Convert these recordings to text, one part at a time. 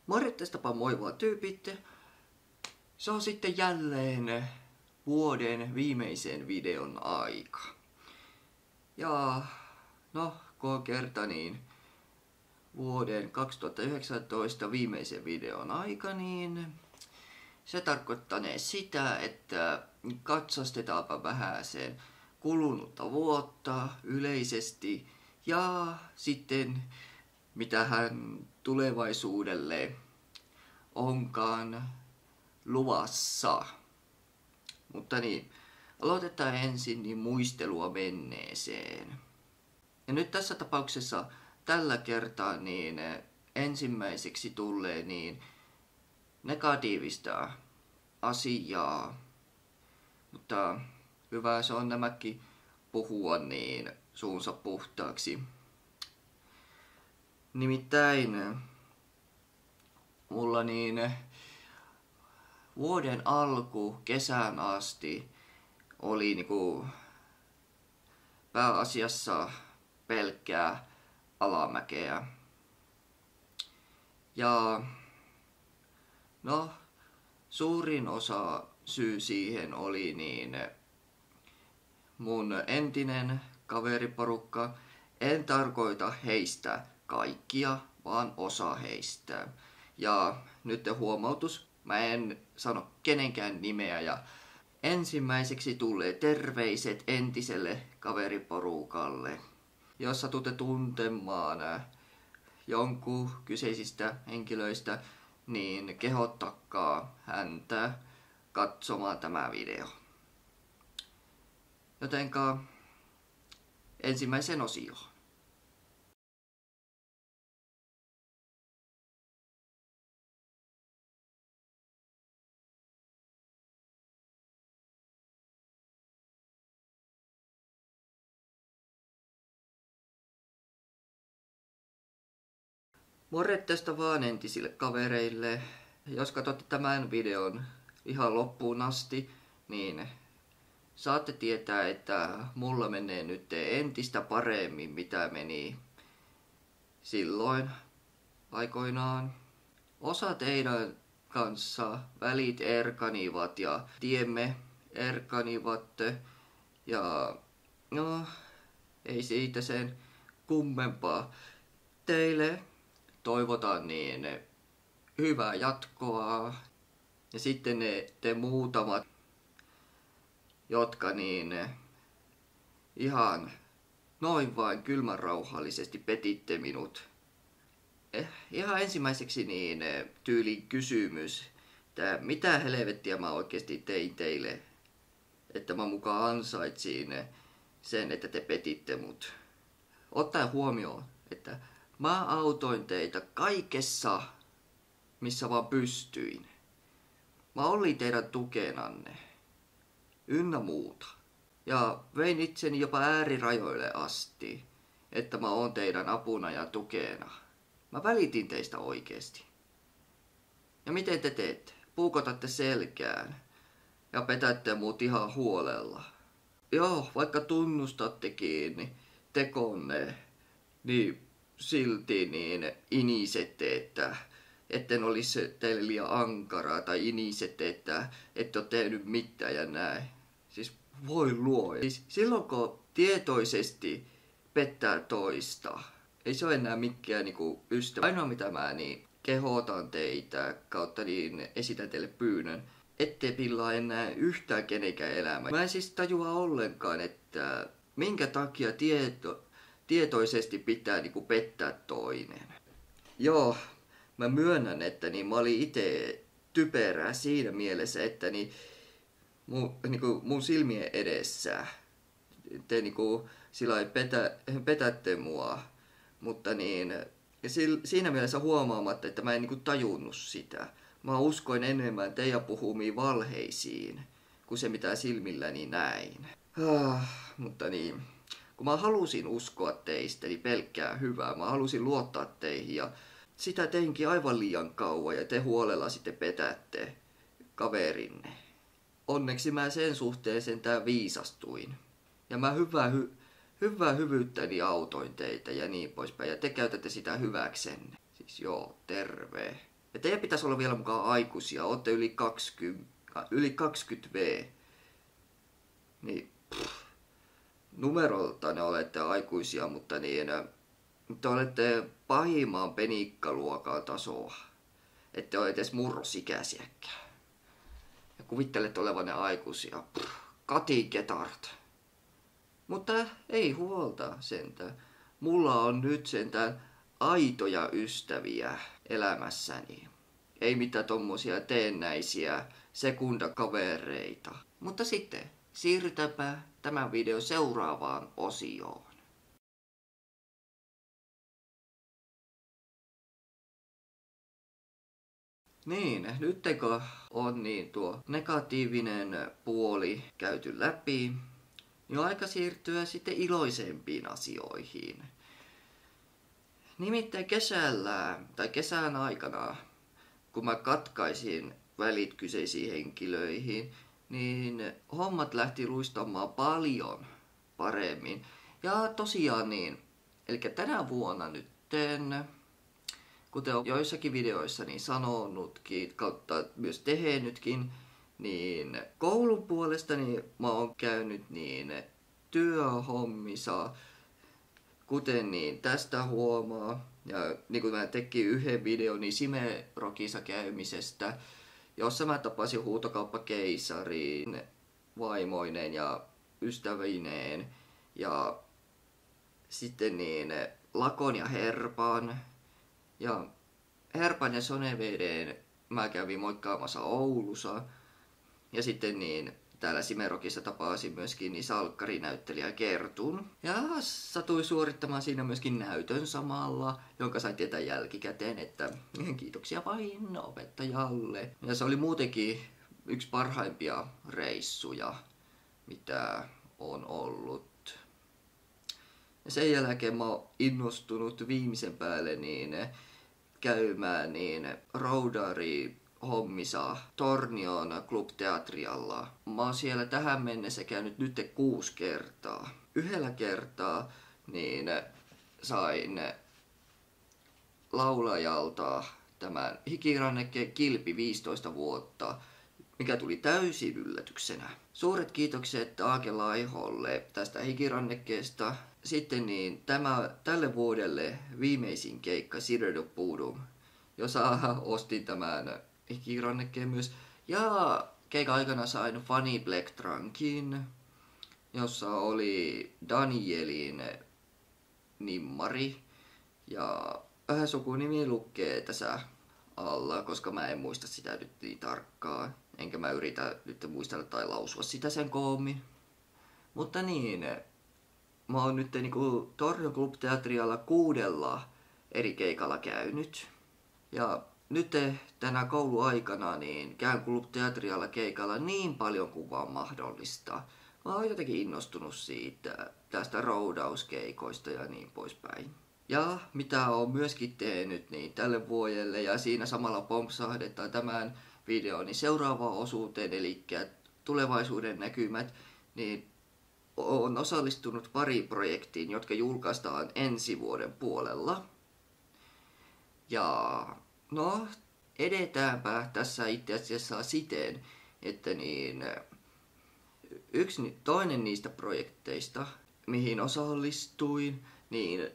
Morjestapa moi vaan tyypit. Se on sitten jälleen vuoden viimeisen videon aika. Ja no, kun kerta niin vuoden 2019 viimeisen videon aika, niin se tarkoittanee sitä, että katsastetaanpa vähän sen kulunutta vuotta yleisesti ja sitten mitähän tulevaisuudelle onkaan luvassa. Mutta niin, aloitetaan ensin niin muistelua menneeseen. Ja nyt tässä tapauksessa tällä kertaa niin ensimmäiseksi tulee niin negatiivista asiaa. Mutta hyvä se on nämäkin puhua niin suunsa puhtaaksi. Nimittäin mulla niin vuoden alku kesään asti oli niinku pääasiassa pelkkää alamäkeä. Ja no, suurin osa syy siihen oli niin mun entinen kaveriporukka. En tarkoita heistä kaikkia, vaan osa heistä. Ja nyt huomautus, mä en sano kenenkään nimeä ja ensimmäiseksi tulee terveiset entiselle kaveriporukalle. Jos satutte tuntemaan jonkun kyseisistä henkilöistä, niin kehottakaa häntä katsomaan tämä video. Jotenka ensimmäisen osioon. Morjesta vaan entisille kavereille. Jos katsotte tämän videon ihan loppuun asti, niin saatte tietää, että mulla menee nyt entistä paremmin, mitä meni silloin aikoinaan. Osa teidän kanssa välit erkanivat ja tiemme erkanivat. Ja no, ei siitä sen kummempaa. Teille toivotan niin hyvää jatkoa. Ja sitten te muutamat, jotka niin ihan noin vain kylmän rauhallisesti petitte minut. Ihan ensimmäiseksi niin tyylin kysymys, että mitä helvettiä mä oikeasti tein teille, että mä mukaan ansaitsin sen, että te petitte mut. Ottaen huomioon, että mä autoin teitä kaikessa, missä vaan pystyin. Mä olin teidän tukenanne, ynnä muuta. Ja vein itseni jopa äärirajoille asti, että mä oon teidän apuna ja tukena. Mä välitin teistä oikeesti. Ja miten te teette? Puukotatte selkään ja petätte mut ihan huolella. Joo, vaikka tunnustattekin tekonne, niin silti niin inisette, että etten olisi teille liian ankaraa tai inisette, että ette ole tehnyt mitään ja näin. Siis voi luoja. Siis silloin kun tietoisesti pettää toista, ei se ole enää mikään niinku ystävä. Ainoa mitä mä niin kehotan teitä kautta niin esitän teille pyynnön, ettei pillaa enää yhtään kenenkään elämää. Mä en siis tajua ollenkaan, että minkä takia tietoisesti pitää niinku pettää toinen. Joo, mä myönnän, että niin mä olin itse typerää siinä mielessä, että mun silmien edessä te niinku sillai petätte mua, mutta niin siinä mielessä huomaamatta, että mä en niinku tajunnut sitä. Mä uskoin enemmän teidän puhumiin valheisiin kuin se mitä silmilläni näin. Mutta niin, kun mä halusin uskoa teistä, niin pelkkää hyvää. Mä halusin luottaa teihin ja sitä teinkin aivan liian kauan ja te huolella sitten petätte kaverinne. Onneksi mä sen suhteen sentään viisastuin. Ja mä hyvää hyvyyttäni autoin teitä ja niin poispäin. Ja te käytätte sitä hyväksenne. Siis joo, terve. Ja teidän pitäisi olla vielä mukaan aikuisia, olette yli 20 V. Niin, numerolta ne olette aikuisia, mutta niin, te olette pahimman penikkaluokan tasoa. Ette ole edes murrosikäisiäkään. Ja kuvittelette olevanne aikuisia. Katiketart. Mutta ei huolta sentään. Mulla on nyt sentään aitoja ystäviä elämässäni. Ei mitään tommosia teennäisiä sekundakavereita. Mutta sitten siirrytäänpä tämän videon seuraavaan osioon. Niin, nyttekö on niin tuo negatiivinen puoli käyty läpi, niin on aika siirtyä sitten iloisempiin asioihin. Nimittäin kesän aikana, kun mä katkaisin välit kyseisiin henkilöihin, niin hommat lähti luistamaan paljon paremmin. Ja tosiaan niin, eli tänä vuonna nytten, kuten olen joissakin videoissa niin sanonutkin, kautta myös tehnytkin, niin koulun puolesta niin mä oon käynyt niin työhommissa, kuten niin tästä huomaa, ja niin kuin mä tekin yhden videon niin Simerokissa käymisestä, jossa mä tapasin huutokauppakeisarin vaimoineen ja ystävineen, ja sitten niin Lakon ja Herpan, ja Herpan ja Soneveden mä kävin moikkaamassa Oulussa, ja sitten niin täällä Simerokissa tapasin myöskin niin salkkarinäyttelijä Kertun. Ja satuin suorittamaan siinä myöskin näytön samalla, jonka sain tietää jälkikäteen, että kiitoksia vain opettajalle. Ja se oli muutenkin yksi parhaimpia reissuja, mitä on ollut. Ja sen jälkeen mä oon innostunut viimeisen päälle niin käymään niin roudari hommissa Tornion Club Teatrialla. Mä oon siellä tähän mennessä käynyt nyt 6 kertaa. Yhdellä kertaa niin sain laulajalta tämän Hikirannekkeen Kilpi 15 vuotta, mikä tuli täysin yllätyksenä. Suuret kiitokset Aake Laiholle tästä Hikirannekkeesta. Sitten niin tälle vuodelle viimeisin keikka Siredo Pudum, jossa ostin tämän Hikirannekkeen myös. Ja keikan aikana sain Fanny Black Trunkin, jossa oli Danielin nimmari. Ja sukunimi lukee tässä alla, koska mä en muista sitä nyt niin tarkkaan. Enkä mä yritä nyt muistella tai lausua sitä sen koommin. Mutta niin, mä oon nyt niinku Tornion Club Teatrialla 6 eri keikalla käynyt. Ja nyt tänä kouluaikana niin käyn Club Teatrialla keikalla niin paljon kuin vaan mahdollista. Mä oon jotenkin innostunut siitä, tästä roudauskeikoista ja niin poispäin. Ja mitä oon myöskin tehnyt niin tälle vuodelle ja siinä samalla pompsahdetaan tämän videon niin seuraavaan osuuteen, eli tulevaisuuden näkymät, niin on osallistunut pariin projektiin, jotka julkaistaan ensi vuoden puolella. Ja no, edetäänpä tässä itse asiassa siten, että niin toinen niistä projekteista, mihin osallistuin, niin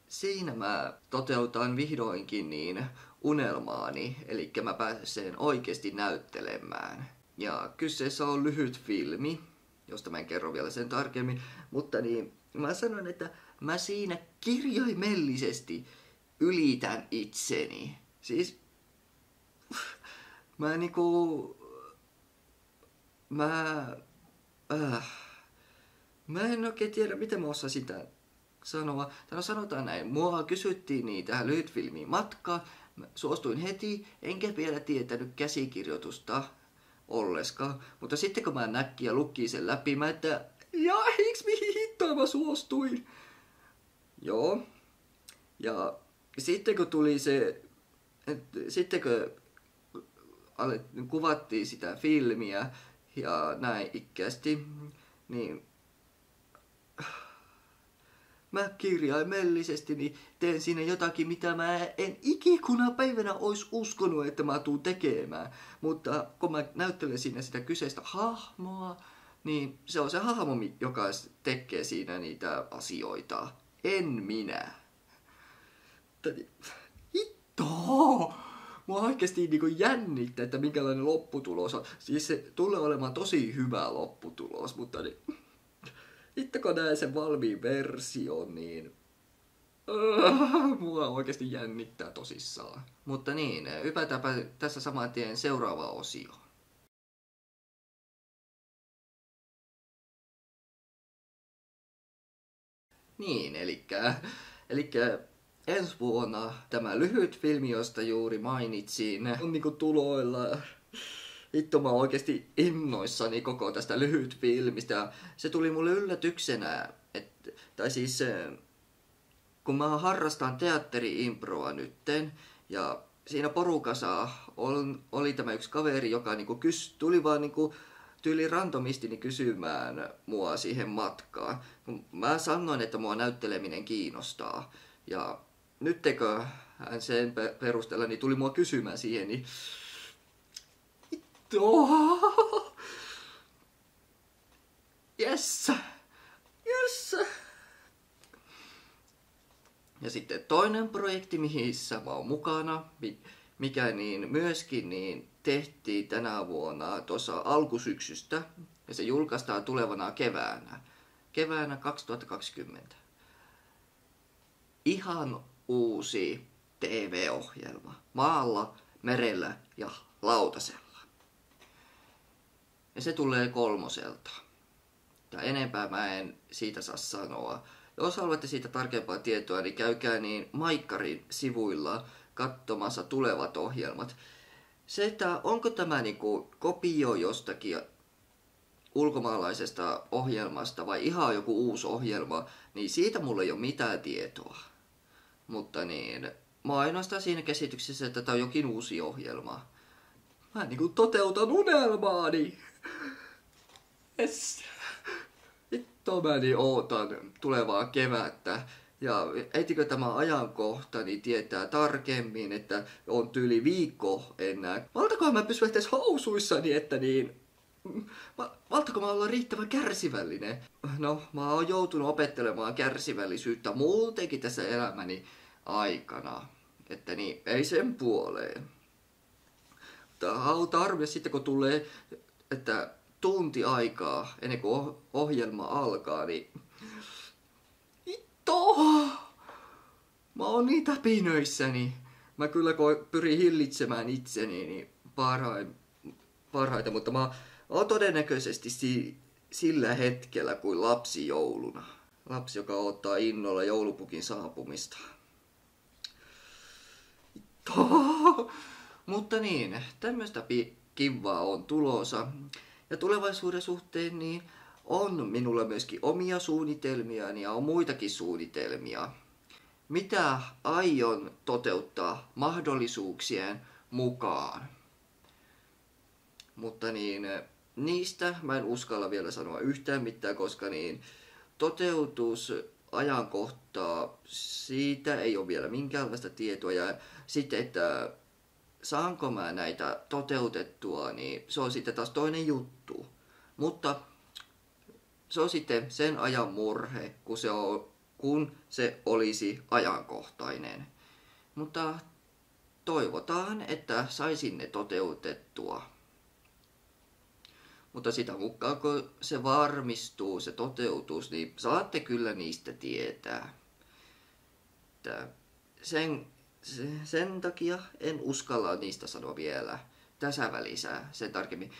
siinä mä toteutan vihdoinkin niin unelmaani, eli mä pääsen oikeasti näyttelemään. Ja kyseessä on lyhyt filmi, josta mä en kerro vielä sen tarkemmin, mutta niin mä sanon, että mä siinä kirjaimellisesti ylitän itseni. Siis mä niinku mä en oikein tiedä, miten mä osaan sitä sanoa. Tai sanotaan näin, mua kysyttiin niin tähän lyhytfilmiin matkaan. Mä suostuin heti, enkä vielä tietänyt käsikirjoitusta olleskaan. Mutta sitten kun mä näkkiin ja lukkiin sen läpi, mä että mihin hittoa mä suostuin. Joo. Ja sitten kun tuli se, sitten kun kuvattiin sitä filmiä ja näin ikkästi, niin mä kirjaimellisesti niin teen siinä jotakin, mitä mä en ikikuna päivänä ois uskonut, että mä tuun tekemään. Mutta kun mä näyttelen siinä sitä kyseistä hahmoa, niin se on se hahmo, joka tekee siinä niitä asioita. En minä. Hitto! Mua oikeasti niinku jännittää, että minkälainen lopputulos on. Siis se tulee olemaan tosi hyvä lopputulos, mutta niin, sitten kun näen sen valmiin version, niin mua oikeasti jännittää tosissaan. Mutta niin, hypätäänpä tässä saman tien seuraavaan osioon. Niin, elikkä ensi vuonna tämä lyhyt filmi, josta juuri mainitsin, on niinku tuloilla. Hitto, mä oon oikeesti innoissani koko tästä lyhyt filmistä. Se tuli mulle yllätyksenä, kun mä harrastan teatteri-improa nytten, ja siinä porukassa oli tämä yksi kaveri, joka niinku tuli vaan niinku tyyli randomisti kysymään mua siihen matkaan. Mä sanoin, että mua näytteleminen kiinnostaa. Ja nyttekö hän sen perusteella niin tuli mua kysymään siihen, niin Yes. Ja sitten toinen projekti, missä mä oon mukana, mikä niin myöskin niin tehtiin tänä vuonna tuossa alkusyksystä. Ja se julkaistaan tulevana keväänä 2020. Ihan uusi TV-ohjelma. Maalla, merellä ja lautasella. Ja se tulee 3. Ja enempää mä en siitä saa sanoa. Jos haluatte siitä tarkempaa tietoa, niin käykää niin Maikkarin sivuilla katsomassa tulevat ohjelmat. Se, että onko tämä niinku kopio jostakin ulkomaalaisesta ohjelmasta vai ihan joku uusi ohjelma, niin siitä mulla ei ole mitään tietoa. Mutta niin, mä oon ainoastaan siinä käsityksessä, että tämä on jokin uusi ohjelma. Mä niinku toteutan unelmaani. Yes. Vittu mä niin ootan tulevaa kevättä. Ja etikö tämä ajankohta, niin tietää tarkemmin, että on tyyli viikko enää. Maltakohan mä pysyä edes housuissani, että niin... Maltako mä olla riittävän kärsivällinen? No, mä oon joutunut opettelemaan kärsivällisyyttä muutenkin tässä elämäni aikana. Että niin, ei sen puoleen. Mutta harvia sitten kun tulee, että tunti aikaa ennen kuin ohjelma alkaa, niin... Hitto! Mä oon niin täpinöissäni. Mä kyllä pyrin hillitsemään itseni niin parhaita, mutta mä oon todennäköisesti sillä hetkellä kuin lapsi jouluna. Lapsi, joka odottaa innolla joulupukin saapumista. Hitto! Mutta niin, tämmöistä kivaa on tulossa. Ja tulevaisuuden suhteen niin on minulla myöskin omia suunnitelmiani ja on muitakin suunnitelmia. Mitä aion toteuttaa mahdollisuuksien mukaan. Mutta niin, niistä mä en uskalla vielä sanoa yhtään mitään, koska niin toteutusajankohtaa siitä ei ole vielä minkäänlaista tietoa. Ja sitten, että saanko mä näitä toteutettua, niin se on sitten taas toinen juttu. Mutta se on sitten sen ajan murhe, kun se olisi ajankohtainen. Mutta toivotaan, että saisin ne toteutettua. Mutta sitä mukaan, kun se varmistuu, se toteutus, niin saatte kyllä niistä tietää. Että sen takia en uskalla niistä sanoa vielä tässä välissä sen tarkemmin.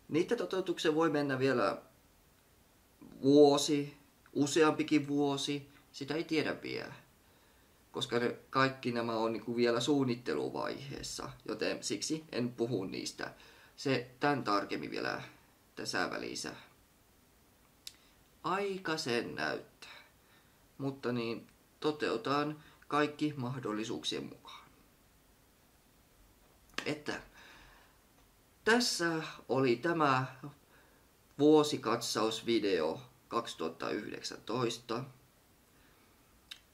Niitä toteutuksia voi mennä vielä vuosi, useampikin vuosi, sitä ei tiedä vielä. Koska kaikki nämä on niin kuin vielä suunnitteluvaiheessa, joten siksi en puhu niistä. Se tämän tarkemmin vielä tässä välissä. Aika sen näyttää. Mutta niin toteutaan kaikki mahdollisuuksien mukaan. Että tässä oli tämä vuosikatsausvideo 2019.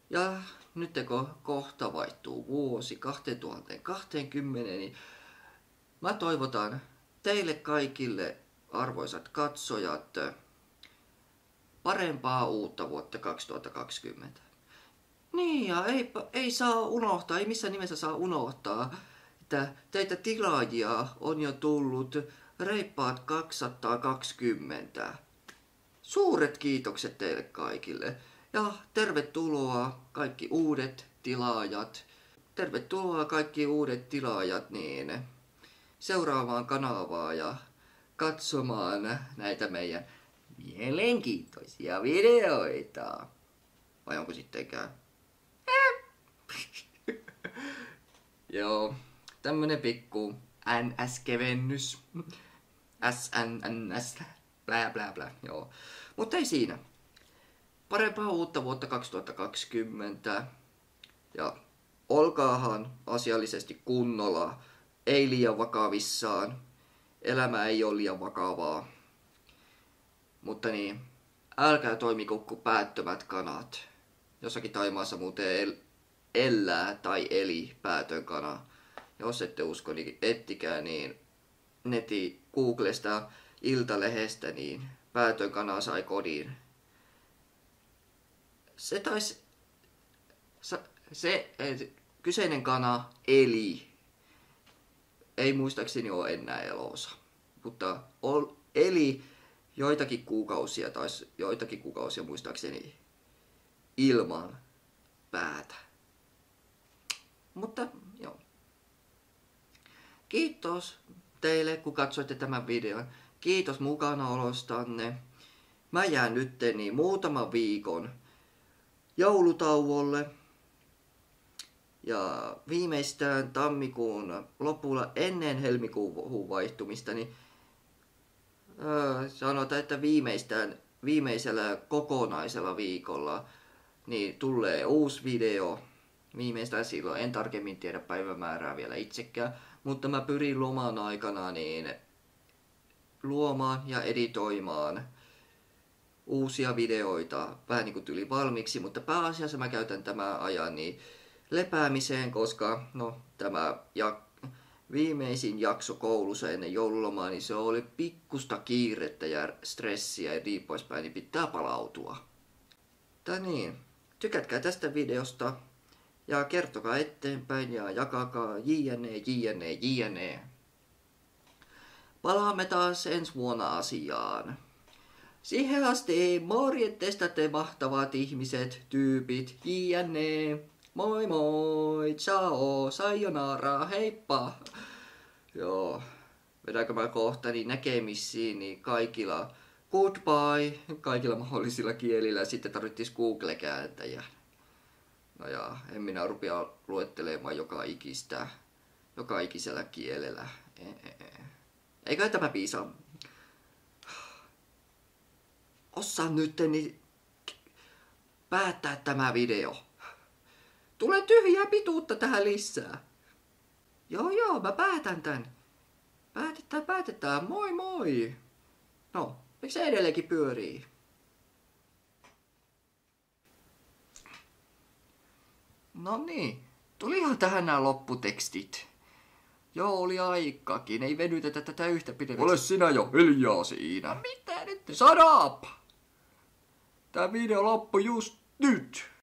Ja nyt kun kohta vaihtuu vuosi 2020, niin mä toivotan teille kaikille, arvoisat katsojat, parempaa uutta vuotta 2020. Niin, ja ei saa unohtaa, ei missään nimessä saa unohtaa, että teitä tilaajia on jo tullut reippaat 220. Suuret kiitokset teille kaikille. Ja tervetuloa kaikki uudet tilaajat. Tervetuloa kaikki uudet tilaajat niin seuraavaan kanavaa ja katsomaan näitä meidän mielenkiintoisia videoita. Vai onko sittenkään? Joo, tämmönen pikku NS-kevennys. SNNS, blää blää blää, joo. Mutta ei siinä. Parempaa uutta vuotta 2020. Ja olkaahan asiallisesti kunnolla. Ei liian vakavissaan. Elämä ei ole liian vakavaa. Mutta niin, älkää toimiko kuin päättömät kanat. Jossakin Taimaassa muuten elää tai eli päätön kana. Jos ette usko, niin ettikää niin Googlesta Iltalehdestä, niin päätön kana sai kodin. Kyseinen kana eli. Ei muistaakseni ole enää elossa. Mutta eli joitakin kuukausia muistaakseni ilman päätä. Mutta joo. Kiitos teille, kun katsoitte tämän videon. Kiitos mukanaolostanne. Mä jään nytteni muutaman viikon joulutauolle. Ja viimeistään tammikuun lopulla ennen helmikuun vaihtumista, niin sanotaan, että viimeisellä kokonaisella viikolla niin tulee uusi video. Viimeistään silloin, en tarkemmin tiedä päivämäärää vielä itsekään, mutta mä pyrin loman aikana niin luomaan ja editoimaan uusia videoita vähän niin kuin tyyli valmiiksi, mutta pääasiassa mä käytän tämän ajan niin lepäämiseen, koska no tämä viimeisin jakso koulussa ennen joululomaa, niin se oli pikkusta kiirettä ja stressiä ja niin poispäin, niin pitää palautua. Tää niin, tykätkää tästä videosta ja kertokaa eteenpäin ja jakakaa jne. Palaamme taas ensi vuonna asiaan. Siihen asti morjentesta te mahtavat ihmiset, tyypit, jne. Moi moi, ciao, sayonara, heippa. Joo, vedänkö mä kohta niin näkemisiin niin kaikilla goodbye, kaikilla mahdollisilla kielillä. Sitten tarvittis Google-kääntäjä. No ja, en minä rupea luettelemaan joka ikisellä kielellä. Eikä tämä piisaa. Osaan nyt niin päättää tämä video. Tulee tyhjää pituutta tähän lisää. Joo, mä päätän tän. Päätetään. Moi moi. No, miksi se edelleenkin pyörii? No niin, tulihan tähän nämä lopputekstit. Joo, oli aikakin, ei venytetä tätä yhtä pidemmäksi. Ole sinä jo hiljaa siinä. Mitä nyt? Shut up! Tää video loppui just nyt.